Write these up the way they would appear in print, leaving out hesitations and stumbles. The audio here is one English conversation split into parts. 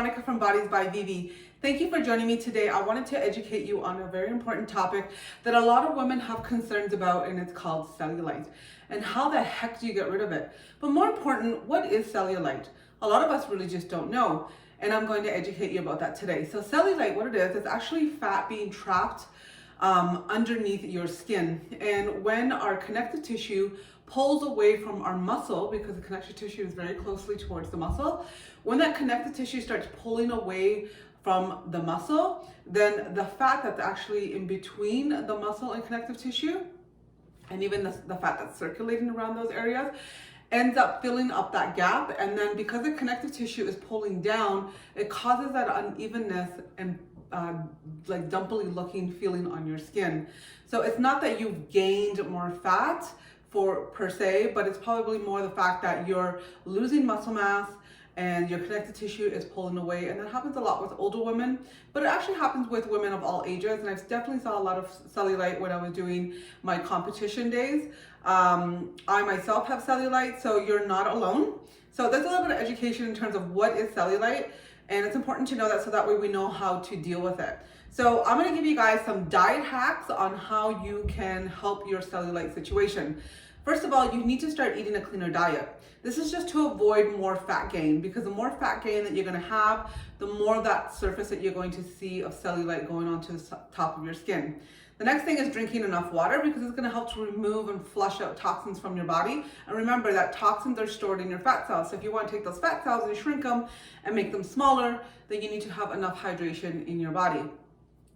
Veronica from Bodies by Vivi. Thank you for joining me today. I wanted to educate you on a very important topic that a lot of women have concerns about, and it's called cellulite. And how the heck do you get rid of it? But more important, what is cellulite? A lot of us really just don't know, and I'm going to educate you about that today. So cellulite, what it is, it's actually fat being trapped underneath your skin. And when our connective tissue pulls away from our muscle, because the connective tissue is very closely towards the muscle, when that connective tissue starts pulling away from the muscle, then the fat that's actually in between the muscle and connective tissue, and even the fat that's circulating around those areas, ends up filling up that gap. And then because the connective tissue is pulling down, it causes that unevenness and like dumpily looking feeling on your skin. So it's not that you've gained more fat per se, but it's probably more the fact that you're losing muscle mass and your connective tissue is pulling away. And that happens a lot with older women, but it actually happens with women of all ages. And I've definitely saw a lot of cellulite when I was doing my competition days. I myself have cellulite, so you're not alone. So there's a little bit of education in terms of what is cellulite, and it's important to know that so that way we know how to deal with it. So I'm gonna give you guys some diet hacks on how you can help your cellulite situation. First of all, you need to start eating a cleaner diet. This is just to avoid more fat gain, because the more fat gain that you're gonna have, the more that surface that you're going to see of cellulite going onto the top of your skin. The next thing is drinking enough water, because it's gonna help to remove and flush out toxins from your body. And remember that toxins are stored in your fat cells. So if you wanna take those fat cells and shrink them and make them smaller, then you need to have enough hydration in your body.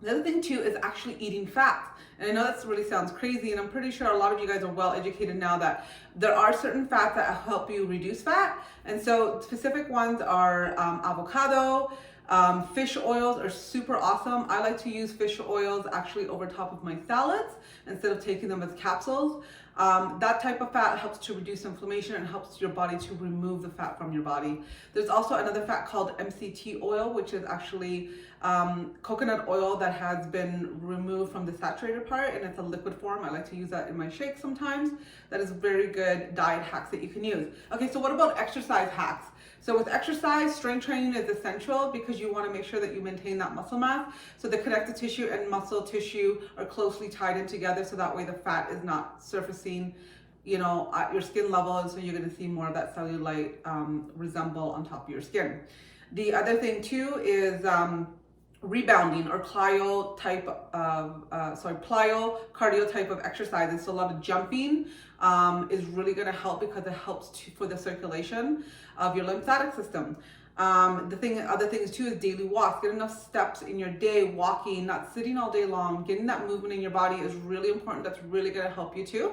The other thing too is actually eating fats. And I know that really sounds crazy, and I'm pretty sure a lot of you guys are well educated now that there are certain fats that help you reduce fat. And so specific ones are avocado, fish oils are super awesome. I like to use fish oils actually over top of my salads instead of taking them as capsules. That type of fat helps to reduce inflammation and helps your body to remove the fat from your body. There's also another fat called MCT oil, which is actually coconut oil that has been removed from the saturated part, and it's a liquid form. I like to use that in my shakes sometimes. That is very good diet hacks that you can use. Okay, so what about exercise hacks? So with exercise, strength training is essential because you want to make sure that you maintain that muscle mass. So the connective tissue and muscle tissue are closely tied in together, so that way the fat is not surfacing, at your skin level, and so you're going to see more of that cellulite resemble on top of your skin. The other thing too is rebounding or plyo cardio type of exercises. So a lot of jumping is really going to help, because it helps for the circulation of your lymphatic system. Other things too is daily walks. Get enough steps in your day, walking, not sitting all day long. Getting that movement in your body is really important. That's really going to help you too.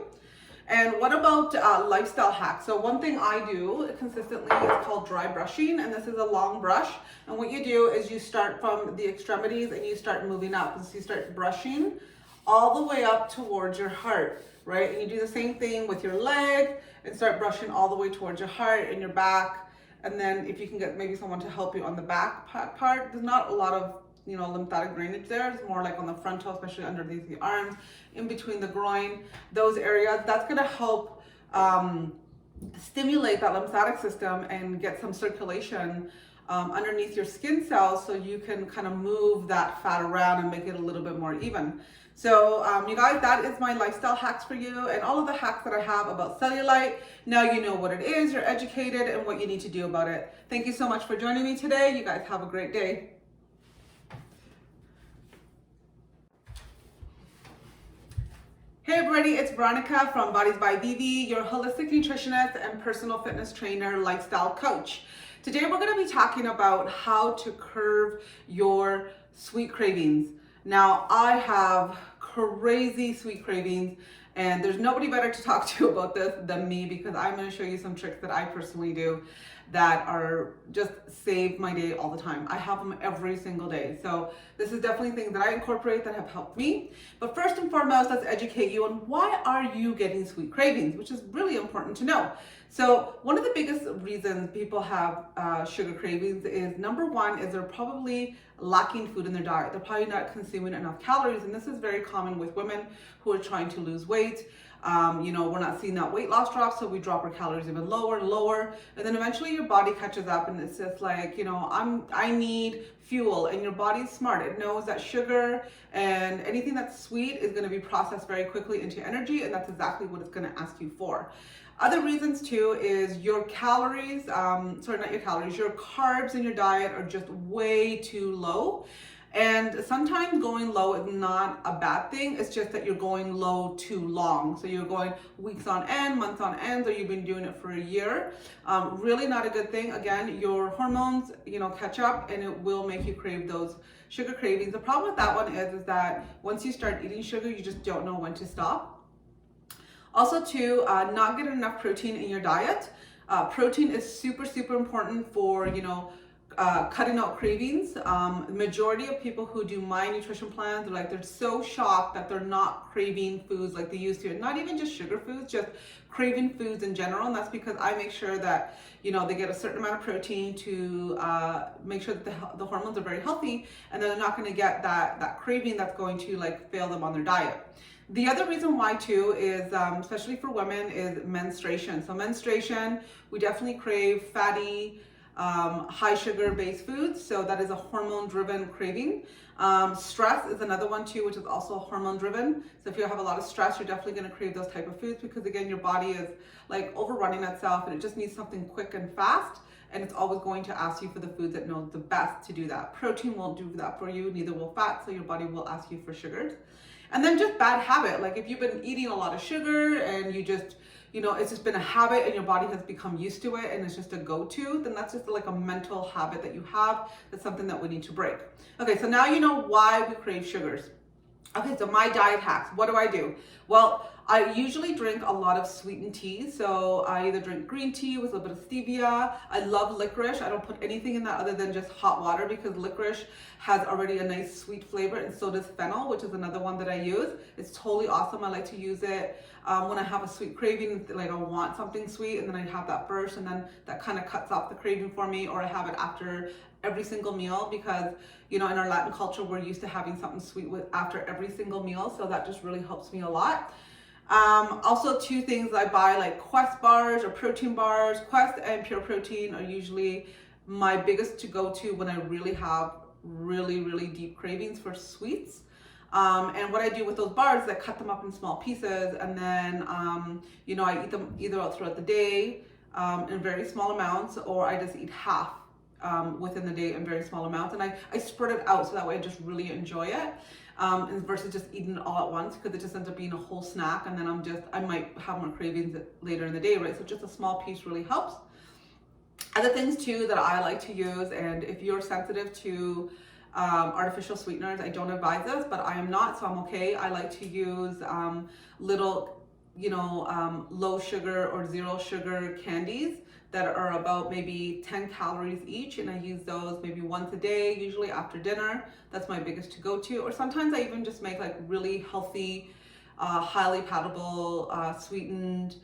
And what about lifestyle hacks? So one thing I do consistently is called dry brushing, and this is a long brush. And what you do is you start from the extremities and you start moving up. And so you start brushing all the way up towards your heart, right? And you do the same thing with your leg and start brushing all the way towards your heart and your back. And then if you can get maybe someone to help you on the back part, there's not a lot of lymphatic drainage there. It's more like on the frontal, especially underneath the arms, in between the groin, those areas. That's going to help stimulate that lymphatic system and get some circulation underneath your skin cells, so you can kind of move that fat around and make it a little bit more even. So you guys, that is my lifestyle hacks for you, and all of the hacks that I have about cellulite. Now you know what it is, you're educated, and what you need to do about it. Thank you so much for joining me today. You guys have a great day. Hey everybody, it's Veronica from Bodies by Vivi, your holistic nutritionist and personal fitness trainer, lifestyle coach. Today we're going to be talking about how to curb your sweet cravings. Now I have crazy sweet cravings, and there's nobody better to talk to about this than me, because I'm going to show you some tricks that I personally do that are just save my day all the time. I have them every single day. So this is definitely things that I incorporate that have helped me. But first and foremost, let's educate you on why are you getting sweet cravings, which is really important to know. So one of the biggest reasons people have sugar cravings is, number one, is they're probably lacking food in their diet. They're probably not consuming enough calories, and this is very common with women who are trying to lose weight. We're not seeing that weight loss drop, so we drop our calories even lower and lower, and then eventually your body catches up, and it's just like, I need fuel, and your body's smart. It knows that sugar and anything that's sweet is going to be processed very quickly into energy, and that's exactly what it's going to ask you for. Other reasons too is your calories, your carbs in your diet are just way too low. And sometimes going low is not a bad thing. It's just that you're going low too long. So you're going weeks on end, months on end, or you've been doing it for a year. Really not a good thing. Again, your hormones, catch up, and it will make you crave those sugar cravings. The problem with that one is that once you start eating sugar, you just don't know when to stop. Also too, not getting enough protein in your diet. Protein is super, super important for, cutting out cravings. The majority of people who do my nutrition plans are they're so shocked that they're not craving foods like they used to. And not even just sugar foods, just craving foods in general. And that's because I make sure that, they get a certain amount of protein to make sure that the hormones are very healthy, and they're not going to get that craving that's going to fail them on their diet. The other reason why too is, especially for women, is menstruation. So menstruation, we definitely crave fatty, high sugar based foods. So that is a hormone driven craving. Stress is another one too, which is also hormone driven. So if you have a lot of stress, you're definitely going to crave those type of foods, because again, your body is overrunning itself, and it just needs something quick and fast. And it's always going to ask you for the foods that know the best to do that. Protein won't do that for you, neither will fat. So your body will ask you for sugars. And then just bad habit. If you've been eating a lot of sugar and you just, it's just been a habit and your body has become used to it and it's just a go-to, then that's just a mental habit that you have. That's something that we need to break. Okay, so now you know why we crave sugars. Okay, so my diet hacks, what do I do? Well, I usually drink a lot of sweetened teas. So I either drink green tea with a little bit of stevia. I love licorice. I don't put anything in that other than just hot water, because licorice has already a nice sweet flavor, and so does fennel, which is another one that I use. It's totally awesome. I like to use it when I have a sweet craving, I want something sweet, and then I have that first, and then that kind of cuts off the craving for me. Or I have it after every single meal, because in our Latin culture, we're used to having something sweet after every single meal. So that just really helps me a lot. Also, two things I buy, Quest bars or protein bars. Quest and Pure Protein are usually my biggest to go to when I really have really, really deep cravings for sweets. And what I do with those bars is I cut them up in small pieces, and then, I eat them either throughout the day in very small amounts, or I just eat half within the day in very small amounts. And I spread it out so that way I just really enjoy it. Versus just eating it all at once, because it just ends up being a whole snack, and then I might have more cravings later in the day, right? So just a small piece really helps. Other things too that I like to use, and if you're sensitive to artificial sweeteners, I don't advise this, but I am not, so I'm okay. I like to use little, low sugar or zero sugar candies that are about maybe 10 calories each, and I use those maybe once a day, usually after dinner. That's my biggest to go to. Or sometimes I even just make really healthy, highly palatable, sweetened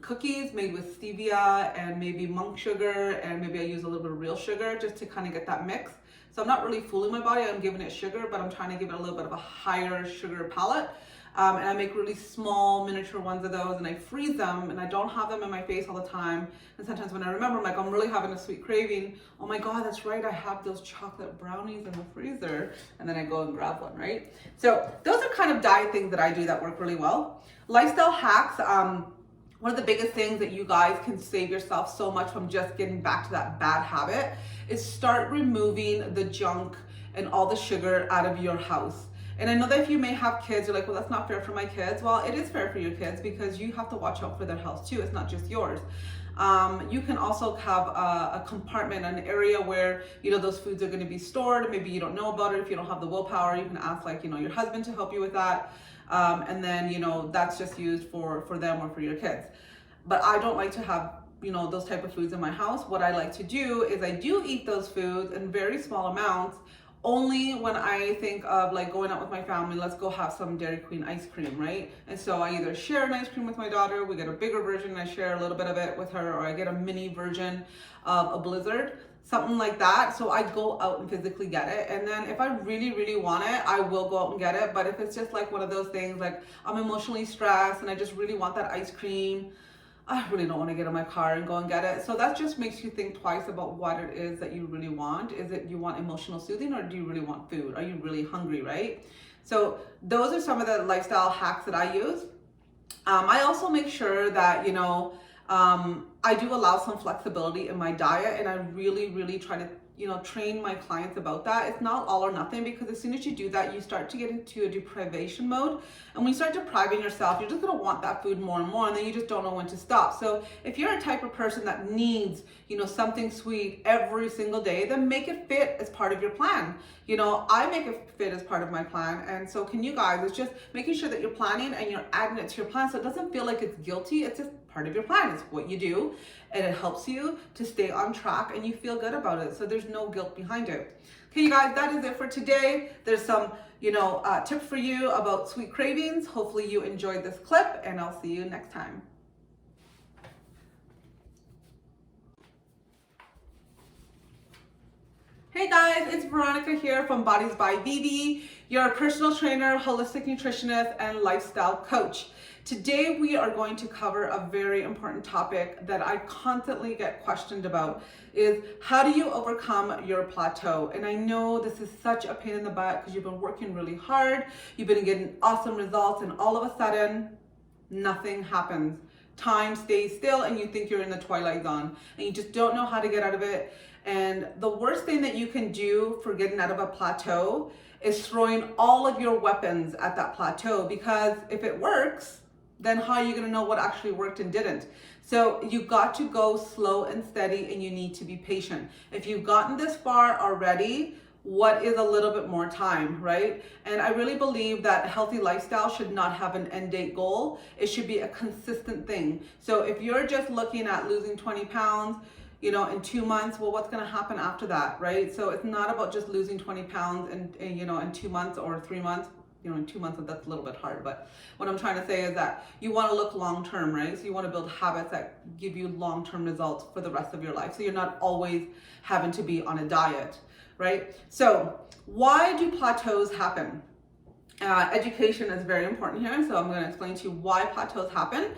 cookies made with stevia and maybe monk sugar, and maybe I use a little bit of real sugar just to kind of get that mix. So I'm not really fooling my body. I'm giving it sugar, but I'm trying to give it a little bit of a higher sugar palette. And I make really small miniature ones of those, and I freeze them, and I don't have them in my face all the time. And sometimes when I remember, I'm really having a sweet craving. Oh my God, that's right. I have those chocolate brownies in the freezer. And then I go and grab one, right? So those are kind of diet things that I do that work really well. Lifestyle hacks. One of the biggest things that you guys can save yourself so much from just getting back to that bad habit is start removing the junk and all the sugar out of your house. And I know that if you may have kids, you're like, well, that's not fair for my kids. Well, it is fair for your kids, because you have to watch out for their health too. It's not just yours. You can also have a compartment, an area where, those foods are going to be stored. Maybe you don't know about it. If you don't have the willpower, you can ask your husband to help you with that. And then, that's just used for them or for your kids. But I don't like to have, those type of foods in my house. What I like to do is I do eat those foods in very small amounts, only when I think of like going out with my family, let's go have some Dairy Queen ice cream, right? And so I either share an ice cream with my daughter, we get a bigger version and I share a little bit of it with her, or I get a mini version of a Blizzard, something like that. So I go out and physically get it. And then if I really, really want it, I will go out and get it. But if it's just like one of those things, like I'm emotionally stressed and I just really want that ice cream, I really don't want to get in my car and go and get it. So that just makes you think twice about what it is that you really want. Is it you want emotional soothing, or do you really want food? Are you really hungry, right? So those are some of the lifestyle hacks that I use. I also make sure that, I do allow some flexibility in my diet, and I really, really try to train my clients about that. It's not all or nothing, because as soon as you do that, you start to get into a deprivation mode. And when you start depriving yourself, you're just gonna want that food more and more, and then you just don't know when to stop. So if you're a type of person that needs, something sweet every single day, then make it fit as part of your plan. I make it fit as part of my plan. And so can you guys, it's just making sure that you're planning and you're adding it to your plan, so it doesn't feel like it's guilty. It's just part of your plan. It's what you do, and it helps you to stay on track and you feel good about it. So there's no guilt behind it. Okay, you guys, that is it for today. There's some, tips for you about sweet cravings. Hopefully you enjoyed this clip, and I'll see you next time. Hey guys, it's Veronica here from Bodies by Vivi, your personal trainer, holistic nutritionist, and lifestyle coach. Today we are going to cover a very important topic that I constantly get questioned about, is how do you overcome your plateau? And I know this is such a pain in the butt because you've been working really hard, you've been getting awesome results, and all of a sudden, nothing happens. Time stays still and you think you're in the twilight zone and you just don't know how to get out of it. And the worst thing that you can do for getting out of a plateau is throwing all of your weapons at that plateau, because if it works, then how are you going to know what actually worked and didn't? So you got to go slow and steady, and you need to be patient. If you've gotten this far already, what is a little bit more time, right? And I really believe that a healthy lifestyle should not have an end date goal. It should be a consistent thing. So if you're just looking at losing 20 pounds, in 2 months, well, what's going to happen after that, right? So it's not about just losing 20 pounds in 2 months or 3 months. In 2 months, that's a little bit hard. But what I'm trying to say is that you want to look long-term, right? So you want to build habits that give you long-term results for the rest of your life. So you're not always having to be on a diet, right? So why do plateaus happen? Education is very important here. So I'm going to explain to you why plateaus happen.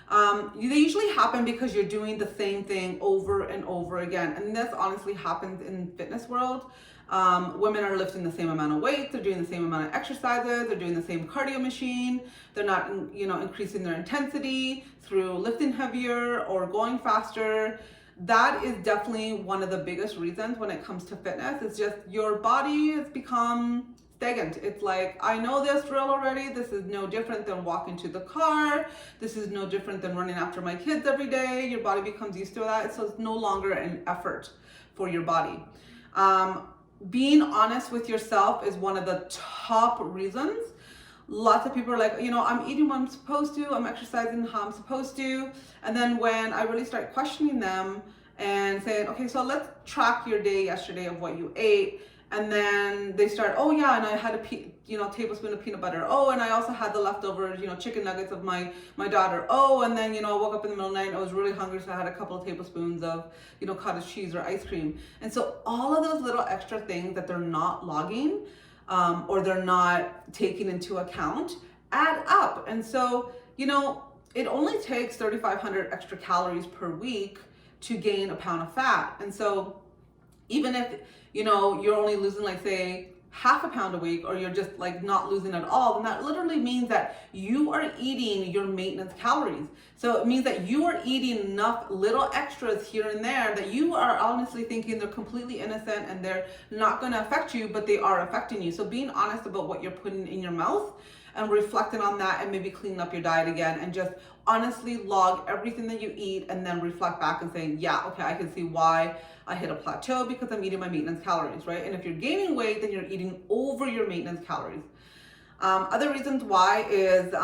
They usually happen because you're doing the same thing over and over again. And this honestly happens in fitness world. Women are lifting the same amount of weight, they're doing the same amount of exercises, they're doing the same cardio machine, they're not, increasing their intensity through lifting heavier or going faster. That is definitely one of the biggest reasons when it comes to fitness. It's just your body has become stagnant. It's like, I know this drill already. This is no different than walking to the car. This is no different than running after my kids every day. Your body becomes used to that. So it's no longer an effort for your body. Being honest with yourself is one of the top reasons. Lots of people are like, I'm eating what I'm supposed to, I'm exercising how I'm supposed to. And then when I really start questioning them and saying, okay, so let's track your day yesterday of what you ate. And then they start, oh yeah, and I had a tablespoon of peanut butter. Oh, and I also had the leftovers, chicken nuggets of my daughter. Oh, and then, I woke up in the middle of the night and I was really hungry, so I had a couple of tablespoons of, cottage cheese or ice cream. And so all of those little extra things that they're not logging or they're not taking into account add up. And so, it only takes 3,500 extra calories per week to gain a pound of fat. And so even if you're only losing, like, say, half a pound a week, or you're just like not losing at all, then that literally means that you are eating your maintenance calories. So it means that you are eating enough little extras here and there that you are honestly thinking they're completely innocent and they're not going to affect you, but they are affecting you. So being honest about what you're putting in your mouth and reflecting on that, and maybe cleaning up your diet again, and just honestly log everything that you eat, and then reflect back and saying, yeah, okay, I can see why I hit a plateau, because I'm eating my maintenance calories, right? And if you're gaining weight, then you're eating over your maintenance calories. Other reasons why is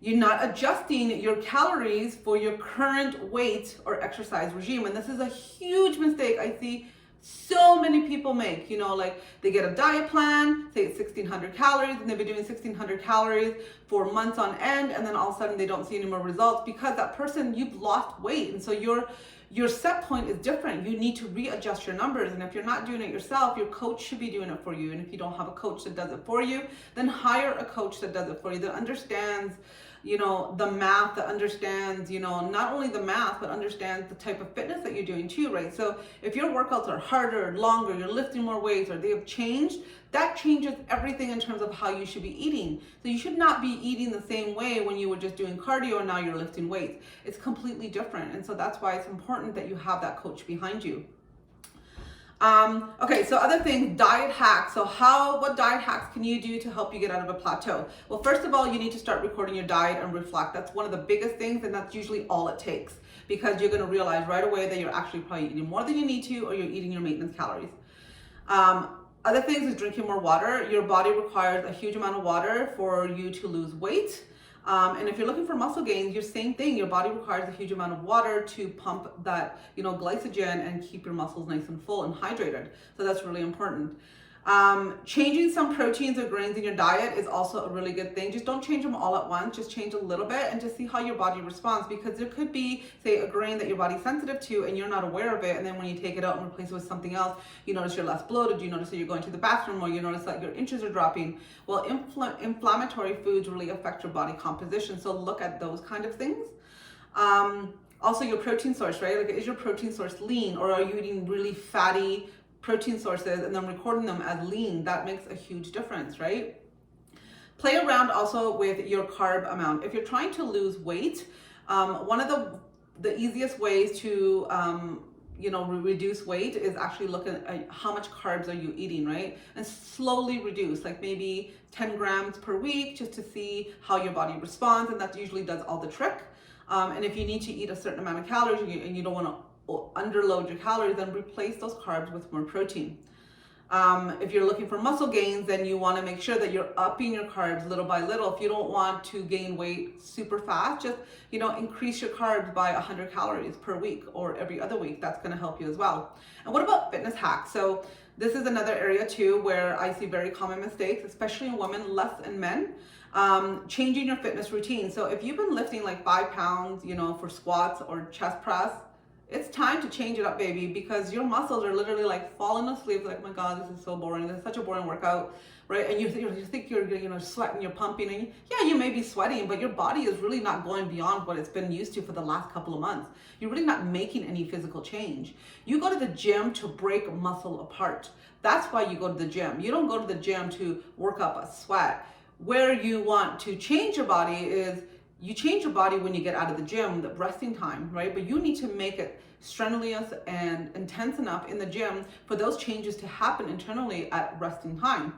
you're not adjusting your calories for your current weight or exercise regime. And this is a huge mistake I see So many people make, like they get a diet plan, say it's 1600 calories, and they've been doing 1600 calories for months on end, and then all of a sudden they don't see any more results because that person, you've lost weight. And so your set point is different. You need to readjust your numbers. And if you're not doing it yourself, your coach should be doing it for you. And if you don't have a coach that does it for you, then hire a coach that does it for you, that understands the math, that understands, not only the math, but understands the type of fitness that you're doing too, right? So if your workouts are harder, longer, you're lifting more weights, or they have changed, that changes everything in terms of how you should be eating. So you should not be eating the same way when you were just doing cardio and now you're lifting weights. It's completely different. And so that's why it's important that you have that coach behind you. Okay, so other things, diet hacks. So what diet hacks can you do to help you get out of a plateau? Well, first of all, you need to start recording your diet and reflect. That's one of the biggest things, and that's usually all it takes, because you're going to realize right away that you're actually probably eating more than you need to, or you're eating your maintenance calories. Other things is drinking more water. Your body requires a huge amount of water for you to lose weight. And if you're looking for muscle gains, your same thing. Your body requires a huge amount of water to pump that, glycogen and keep your muscles nice and full and hydrated. So that's really important. Changing some proteins or grains in your diet is also a really good thing. Just don't change them all at once. Just change a little bit and just see how your body responds, because there could be, say, a grain that your body's sensitive to and you're not aware of it. And then when you take it out and replace it with something else, you notice you're less bloated. You notice that you're going to the bathroom, or you notice that your inches are dropping. Well, inflammatory foods really affect your body composition. So look at those kind of things. Also your protein source, right? Like, is your protein source lean, or are you eating really fatty protein sources and then recording them as lean? That makes a huge difference, right? Play around also with your carb amount. If you're trying to lose weight, one of the easiest ways to reduce weight is actually looking at how much carbs are you eating, right? And slowly reduce, like maybe 10 grams per week, just to see how your body responds, and that usually does all the trick. And if you need to eat a certain amount of calories and you don't want to underload your calories, then replace those carbs with more protein. If you're looking for muscle gains, then you want to make sure that you're upping your carbs little by little. If you don't want to gain weight super fast, just increase your carbs by 100 calories per week or every other week. That's going to help you as well. And what about fitness hacks? So this is another area too where I see very common mistakes, especially in women, less in men. Changing your fitness routine. So if you've been lifting like 5 pounds, for squats or chest press, it's time to change it up, baby, because your muscles are literally like falling asleep. Like, oh my God, this is so boring. This is such a boring workout, right? And you think you're sweating, you're pumping, and yeah, you may be sweating, but your body is really not going beyond what it's been used to for the last couple of months. You're really not making any physical change. You go to the gym to break muscle apart. That's why you go to the gym. You don't go to the gym to work up a sweat. Where you want to change your body is, you change your body when you get out of the gym, the resting time, right? But you need to make it strenuous and intense enough in the gym for those changes to happen internally at resting time.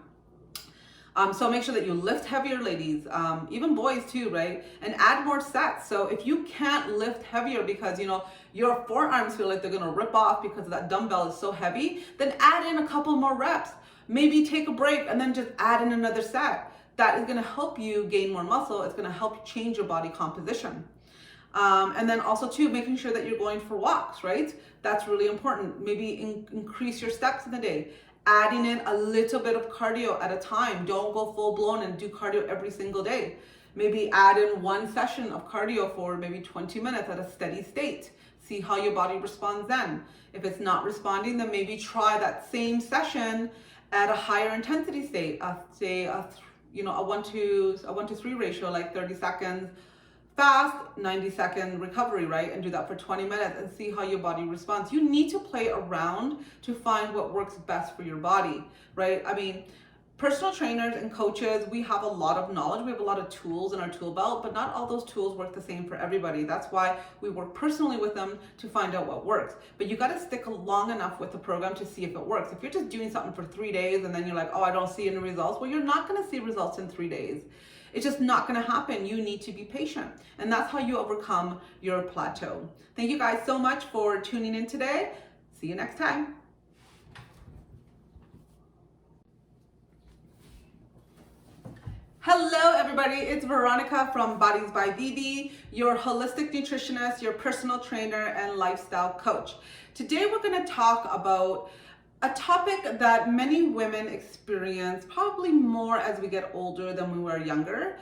So make sure that you lift heavier, ladies, even boys too, right? And add more sets. So if you can't lift heavier because, your forearms feel like they're gonna rip off because that dumbbell is so heavy, then add in a couple more reps. Maybe take a break and then just add in another set. That is going to help you gain more muscle. It's going to help change your body composition. And then also too, making sure that you're going for walks, right? That's really important. Maybe increase your steps in the day. Adding in a little bit of cardio at a time. Don't go full blown and do cardio every single day. Maybe add in one session of cardio for maybe 20 minutes at a steady state. See how your body responds then. If it's not responding, then maybe try that same session at a higher intensity state. Say a 1-to-3 ratio, like 30 seconds fast, 90-second recovery, right? And do that for 20 minutes and see how your body responds. You need to play around to find what works best for your body, right? I mean, personal trainers and coaches, we have a lot of knowledge. We have a lot of tools in our tool belt, but not all those tools work the same for everybody. That's why we work personally with them to find out what works. But you got to stick long enough with the program to see if it works. If you're just doing something for 3 days and then you're like, oh, I don't see any results. Well, you're not going to see results in 3 days. It's just not going to happen. You need to be patient. And that's how you overcome your plateau. Thank you guys so much for tuning in today. See you next time. Hello everybody, it's Veronica from Bodies by Vivi, your holistic nutritionist, your personal trainer and lifestyle coach. Today we're going to talk about a topic that many women experience probably more as we get older than we were younger,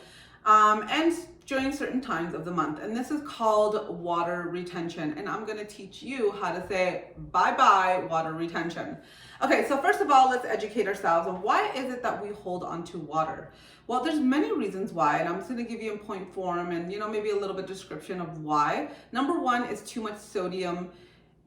and during certain times of the month. And this is called water retention. And I'm gonna teach you how to say bye-bye water retention. Okay, so first of all, let's educate ourselves on why is it that we hold on to water? Well, there's many reasons why, and I'm just gonna give you in point form and maybe a little bit description of why. Number one is too much sodium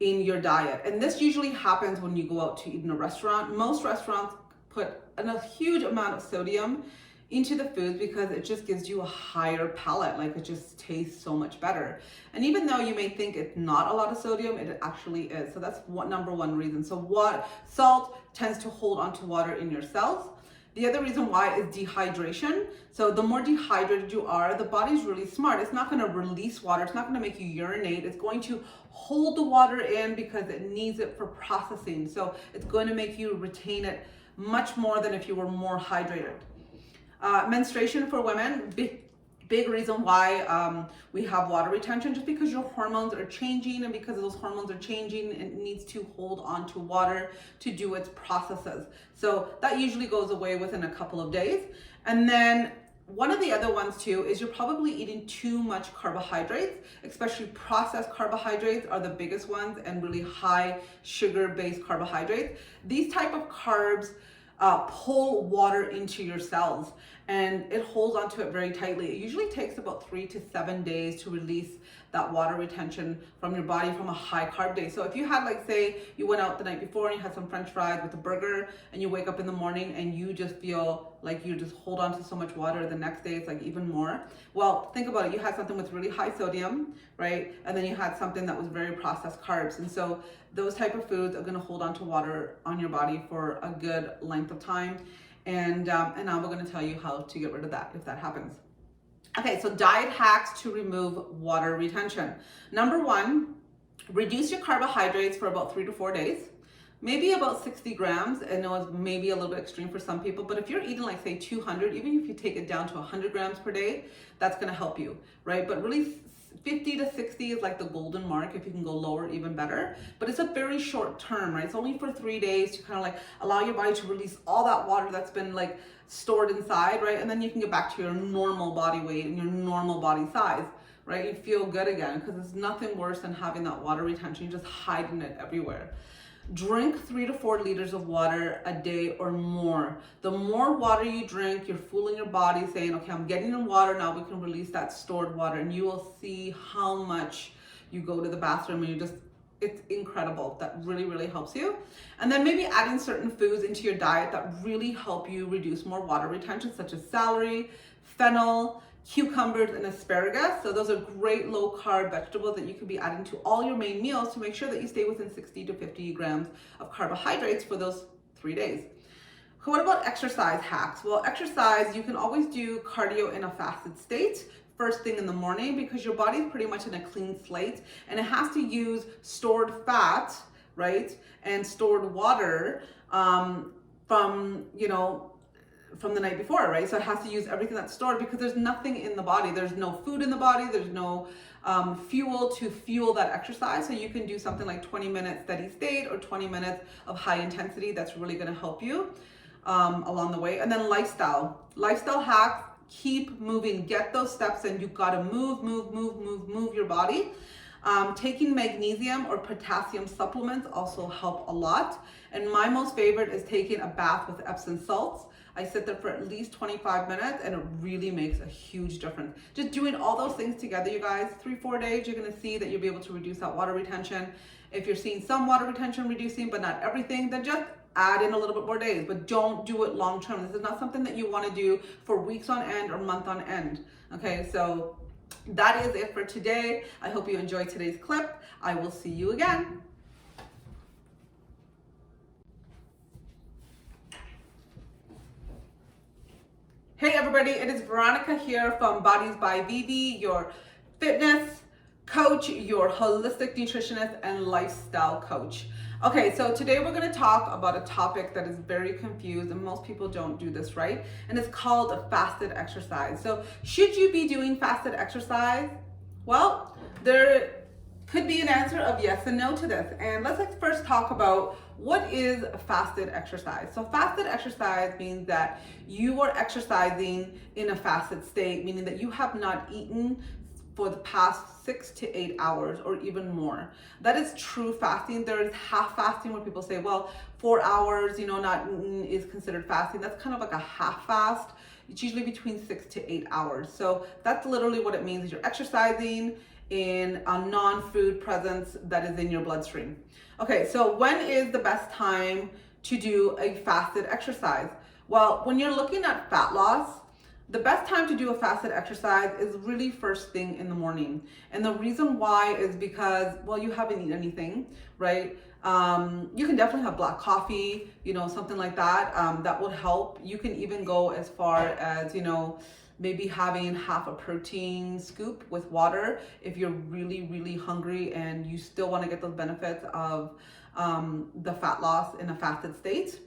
in your diet. And this usually happens when you go out to eat in a restaurant. Most restaurants put a huge amount of sodium into the foods because it just gives you a higher palate, like it just tastes so much better. And even though you may think it's not a lot of sodium, it actually is. So that's number one reason. So what salt tends to hold onto water in your cells. The other reason why is dehydration. So the more dehydrated you are, the body's really smart. It's not gonna release water. It's not gonna make you urinate. It's going to hold the water in because it needs it for processing. So it's going to make you retain it much more than if you were more hydrated. Menstruation for women, big reason why we have water retention, just because your hormones are changing, and because those hormones are changing, it needs to hold on to water to do its processes. So that usually goes away within a couple of days. And then one of the other ones too is you're probably eating too much carbohydrates, especially processed carbohydrates are the biggest ones, and really high sugar-based carbohydrates. These type of carbs pull water into your cells, and it holds onto it very tightly. It usually takes about 3 to 7 days to release that water retention from your body from a high carb day. So if you had, like, say you went out the night before and you had some french fries with a burger, and you wake up in the morning and you just feel like you just hold on to so much water, the next day it's like even more. Well, think about it. You had something with really high sodium, right? And then you had something that was very processed carbs. And so those type of foods are going to hold on to water on your body for a good length of time. And now we're going to tell you how to get rid of that if that happens. Okay, so diet hacks to remove water retention. Number one, reduce your carbohydrates for about 3 to 4 days. Maybe about 60 grams. I know it's maybe a little bit extreme for some people, but if you're eating, like, say 200, even if you take it down to 100 grams per day, that's going to help you, right? But really 50 to 60 is like the golden mark. If you can go lower, even better. But it's a very short term, right? It's only for 3 days to kind of like allow your body to release all that water that's been like stored inside, right? And then you can get back to your normal body weight and your normal body size, right? You feel good again, because there's nothing worse than having that water retention. You're just hiding it everywhere. Drink 3 to 4 liters of water a day or more. The more water you drink, you're fooling your body, saying, okay, I'm getting in water, now we can release that stored water. And you will see how much you go to the bathroom, and it's incredible. That really, really helps you. And then maybe adding certain foods into your diet that really help you reduce more water retention, such as celery, fennel, cucumbers, and asparagus. So those are great low carb vegetables that you could be adding to all your main meals to make sure that you stay within 60 to 50 grams of carbohydrates for those 3 days. What about exercise hacks? Well, exercise, you can always do cardio in a fasted state first thing in the morning, because your body's pretty much in a clean slate, and it has to use stored fat, right, and stored water from the night before, right? So it has to use everything that's stored, because there's nothing in the body. There's no food in the body. There's no fuel to fuel that exercise. So you can do something like 20 minutes steady state or 20 minutes of high intensity. That's really going to help you along the way. And then lifestyle hacks. Keep moving. Get those steps in. You've got to move your body. Taking magnesium or potassium supplements also help a lot. And my most favorite is taking a bath with Epsom salts. I sit there for at least 25 minutes, and it really makes a huge difference. Just doing all those things together, you guys, 3-4 days, you're going to see that you'll be able to reduce that water retention. If you're seeing some water retention reducing, but not everything, then just add in a little bit more days, but don't do it long term. This is not something that you want to do for weeks on end or month on end. Okay, so that is it for today. I hope you enjoyed today's clip. I will see you again. Hey everybody, it is Veronica here from Bodies by Vivi, your fitness coach, your holistic nutritionist, and lifestyle coach. Okay, so today we're going to talk about a topic that is very confused, and most people don't do this right, and it's called fasted exercise. So should you be doing fasted exercise? Well, there could be an answer of yes and no to this. And let's first talk about what is fasted exercise. So fasted exercise means that you are exercising in a fasted state, meaning that you have not eaten for the past 6 to 8 hours or even more. That is true fasting. There is half fasting where people say, well, 4 hours, not eating is considered fasting. That's kind of like a half fast. It's usually between 6 to 8 hours. So that's literally what it means. You're exercising in a non-food presence that is in your bloodstream. Okay, so when is the best time to do a fasted exercise? Well, when you're looking at fat loss, the best time to do a fasted exercise is really first thing in the morning. And the reason why is because, well, you haven't eaten anything, right? You can definitely have black coffee, something like that. That would help. You can even go as far as, maybe having half a protein scoop with water if you're really, really hungry and you still want to get those benefits of the fat loss in a fasted state.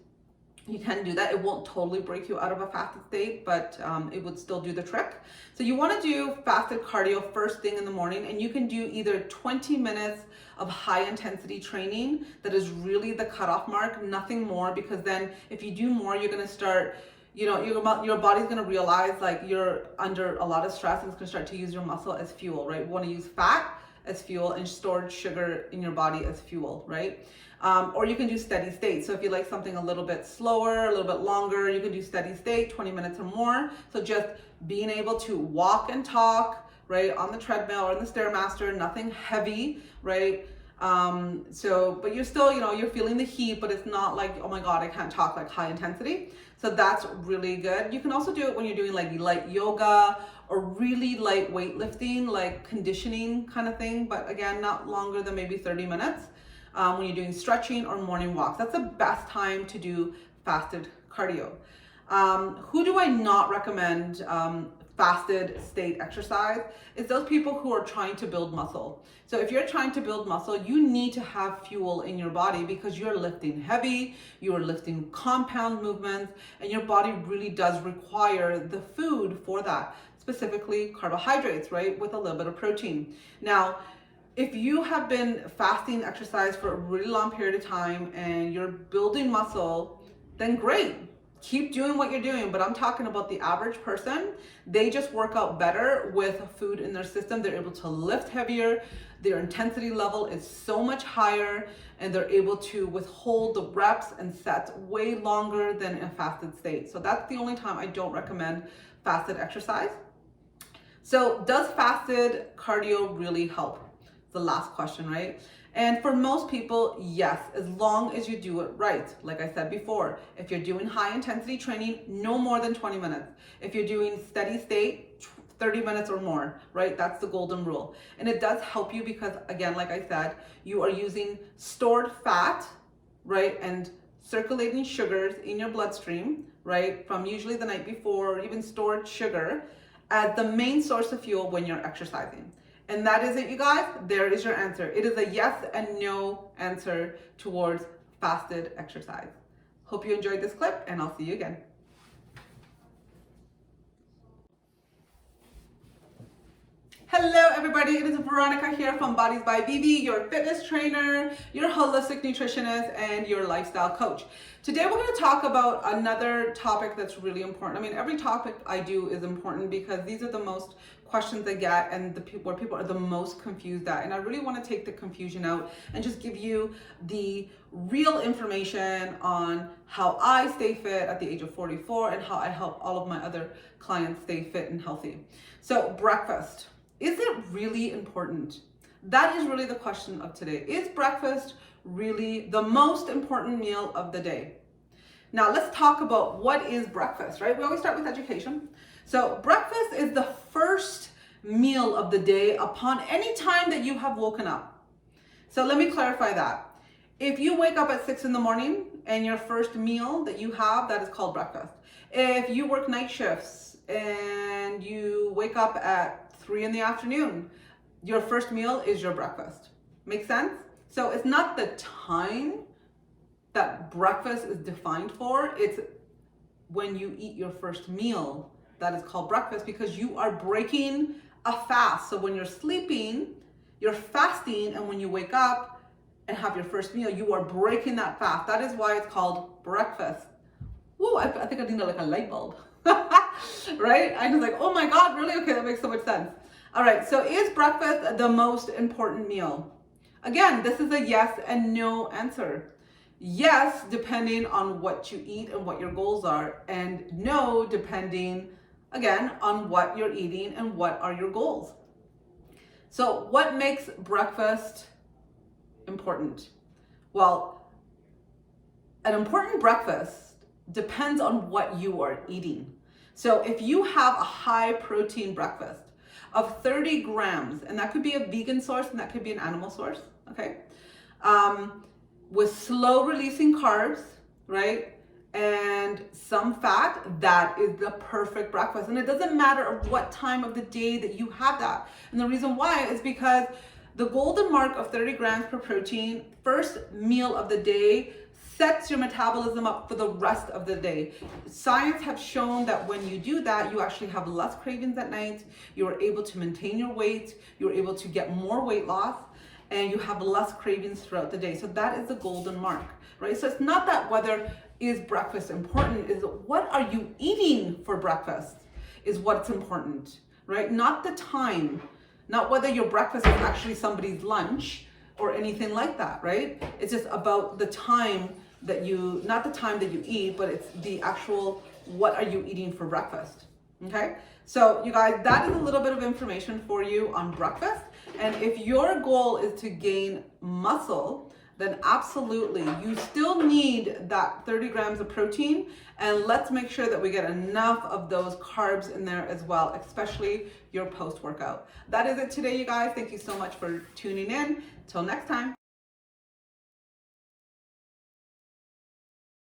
You can do that. It won't totally break you out of a fasted state, but it would still do the trick. So you want to do fasted cardio first thing in the morning, and you can do either 20 minutes of high intensity training. That is really the cutoff mark, nothing more, because then if you do more, you're going to start, your body's going to realize like you're under a lot of stress, and it's going to start to use your muscle as fuel, right? We want to use fat as fuel and stored sugar in your body as fuel, right? Or you can do steady state. So if you like something a little bit slower, a little bit longer, you can do steady state, 20 minutes or more. So just being able to walk and talk, right, on the treadmill or in the Stairmaster, nothing heavy, right? But you're still, you're feeling the heat, but it's not like, oh my God, I can't talk, like high intensity. So that's really good. You can also do it when you're doing like light yoga or really light weightlifting, like conditioning kind of thing. But again, not longer than maybe 30 minutes. When you're doing stretching or morning walks, that's the best time to do fasted cardio. Who do I not recommend fasted state exercise? Is those people who are trying to build muscle. So if you're trying to build muscle, you need to have fuel in your body because you're lifting heavy, you're lifting compound movements, and your body really does require the food for that, specifically carbohydrates, right, with a little bit of protein. Now, if you have been fasting exercise for a really long period of time and you're building muscle, then great. Keep doing what you're doing. But I'm talking about the average person. They just work out better with food in their system. They're able to lift heavier. Their intensity level is so much higher, and they're able to withhold the reps and sets way longer than in a fasted state. So that's the only time I don't recommend fasted exercise. So does fasted cardio really help? The last question, right? And for most people, yes, as long as you do it right. Like I said before, if you're doing high intensity training, no more than 20 minutes. If you're doing steady state, 30 minutes or more, right? That's the golden rule. And it does help you because, again, like I said, you are using stored fat, right? And circulating sugars in your bloodstream, right? From usually the night before, or even stored sugar as the main source of fuel when you're exercising. And that is it, you guys. There is your answer. It is a yes and no answer towards fasted exercise. Hope you enjoyed this clip, and I'll see you again. Hello everybody, it is Veronica here from Bodies by Vivi, your fitness trainer, your holistic nutritionist, and your lifestyle coach. Today we're going to talk about another topic that's really important. I mean, every topic I do is important because these are the most questions I get and where people are the most confused at. And I really want to take the confusion out and just give you the real information on how I stay fit at the age of 44 and how I help all of my other clients stay fit and healthy. So breakfast. Is it really important? That is really the question of today. Is breakfast really the most important meal of the day? Now let's talk about what is breakfast, right? We always start with education. So breakfast is the first meal of the day upon any time that you have woken up. So let me clarify that. If you wake up at 6 in the morning and your first meal that you have, that is called breakfast. If you work night shifts and you wake up at 3 in the afternoon, your first meal is your breakfast. Make sense? So it's not the time that breakfast is defined for, it's when you eat your first meal that is called breakfast because you are breaking a fast. So when you're sleeping, You're fasting, and when you wake up and have your first meal, you are breaking that fast. That is why it's called breakfast. Whoa, I think I need like a light bulb. Right? I was like, oh my God, really? Okay, that makes so much sense. All right, so is breakfast the most important meal? Again, this is a yes and no answer. Yes, depending on what you eat and what your goals are, and no, depending, again, on what you're eating and what are your goals. So what makes breakfast important? Well, an important breakfast depends on what you are eating. So if you have a high protein breakfast of 30 grams, and that could be a vegan source and that could be an animal source, okay? With slow releasing carbs, right? And some fat, that is the perfect breakfast. And it doesn't matter of what time of the day that you have that. And the reason why is because the golden mark of 30 grams per protein, first meal of the day, sets your metabolism up for the rest of the day. Science have shown that when you do that, you actually have less cravings at night, you're able to maintain your weight, you're able to get more weight loss, and you have less cravings throughout the day. So that is the golden mark, right? So it's not that whether is breakfast important, is what are you eating for breakfast is what's important, right? Not the time, not whether your breakfast is actually somebody's lunch or anything like that, right? It's just about the time that you, not the time that you eat, but it's the actual, what are you eating for breakfast, okay? So you guys, that is a little bit of information for you on breakfast. And if your goal is to gain muscle, then absolutely, you still need that 30 grams of protein. And let's make sure that we get enough of those carbs in there as well, especially your post-workout. That is it today, you guys. Thank you so much for tuning in. Till next time.